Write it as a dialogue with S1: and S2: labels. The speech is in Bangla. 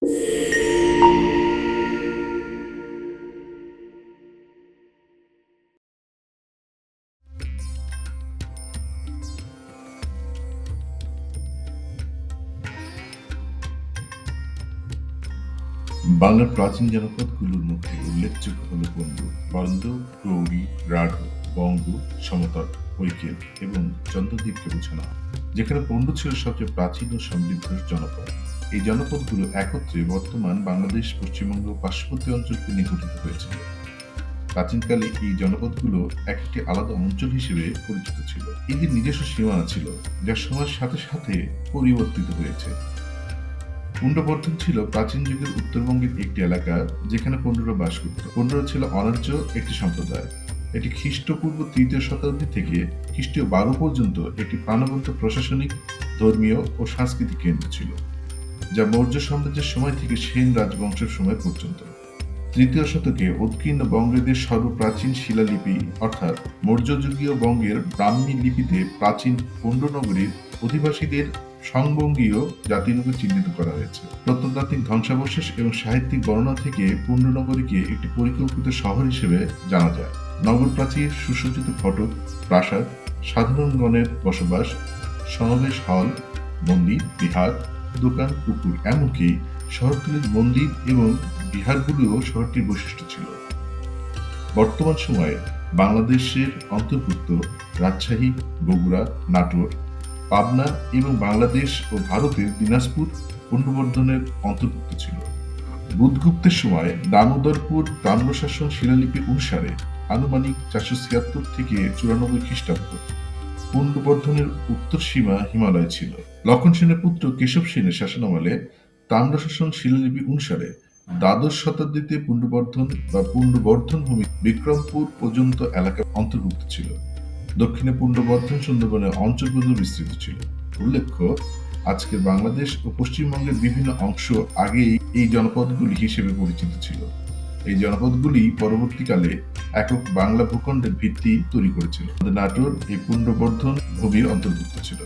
S1: বাংলার প্রাচীন জনপদগুলোর মধ্যে উল্লেখযোগ্য হল বন্দ, বন্দ, গৌরী, রাঢ়, বঙ্গ, সমতট, হৈকেল এবং চন্দ্রদ্বীপকে বোঝানো হয়। যেখানে পণ্ড ছিল সবচেয়ে প্রাচীন ও সমৃদ্ধ জনপদ। এই জনপদগুলো একত্রে বর্তমান বাংলাদেশ, পশ্চিমবঙ্গ ও পার্শ্ববর্তী অঞ্চলকে নিয়ে গঠিত হয়েছিল। প্রাচীনকালে এই জনপদগুলো এক একটি আলাদা অঞ্চল হিসেবে পরিচিত ছিল। এদের নিজস্ব সীমানা ছিল, যা সময়ের সাথে সাথে পরিবর্তিত হয়েছে। পুণ্ড্রবর্ধন ছিল প্রাচীন যুগের উত্তরবঙ্গের একটি এলাকা যেখানে পণ্ডরা বাস করত। পণ্ডরা ছিল অনার্য একটি সম্প্রদায়। এটি খ্রিস্টপূর্ব ৩য় শতাব্দী থেকে খ্রিস্টীয় ১২ পর্যন্ত একটি প্রাণবন্ত প্রশাসনিক, ধর্মীয় ও সাংস্কৃতিক কেন্দ্র ছিল, যা মৌর্য সাম্রাজ্যের সময় থেকে সেন রাজবংশের সময় পর্যন্ত। ৩য় শতকে উৎকীর্ণ বঙ্গের সর্বপ্রাচীন শিলালিপি অর্থাৎ মৌর্যযুগীয় বঙ্গের ব্রাহ্মী লিপিতে প্রাচীন পণ্ড নগরীর অধিবাসীদের সংবঙ্গীয় জাতিরূপে চিহ্নিত করা হয়েছে। প্রত্নতাত্ত্বিক ধ্বংসাবশেষ এবং সাহিত্যিক বর্ণনা থেকে পণ্ড নগরীকে একটি পরিকল্পিত শহর হিসেবে জানা যায়। নগর প্রাচীর, সুসজ্জিত ফটক, প্রাসাদ, সাধারণগণের বসবাস, সমাবেশ হল, মন্দির, বিহার, দোকান, পুকুর, এমনকি শহরতলির মন্দির এবং বিহারগুলিও শহরটির বৈশিষ্ট্য ছিল। বর্তমান সময়ে বাংলাদেশের অন্তর্ভুক্ত রাজশাহী, বগুড়া, নাটোর, পাবনা এবং বাংলাদেশ ও ভারতের দিনাজপুর পুণ্ড্রবর্ধনের অন্তর্ভুক্ত ছিল। বুধগুপ্তের সময় দামোদরপুর তাম্রশাসন শিলালিপি অনুসারে আনুমানিক ৪৭৬ থেকে ৯৪ খ্রিস্টাব্দ পুণ্ড্রবর্ধনের উত্তর সীমা হিমালয় ছিল। লক্ষণ সেনের পুত্র কেশব সেনের শাসনামলে তাম্রশাসন শিলালিপি অনুসারে দ্বাদশ শতাব্দীতে পুণ্ড্রবর্ধন ভূমি বিক্রমপুর পর্যন্ত এলাকা অন্তর্ভুক্ত ছিল। দক্ষিণে পুণ্ড্রবর্ধন সুন্দরবনের অঞ্চল পর্যন্ত বিস্তৃত ছিল। উল্লেখ্য, আজকের বাংলাদেশ ও পশ্চিমবঙ্গের বিভিন্ন অংশ আগেই এই জনপদগুলি হিসেবে পরিচিত ছিল। এই জনপদগুলি পরবর্তীকালে একক বাংলা ভূখণ্ডের ভিত্তি তৈরি করেছিল। নাটোর এই পুণ্ড্রবর্ধন ভূমির অন্তর্ভুক্ত ছিল।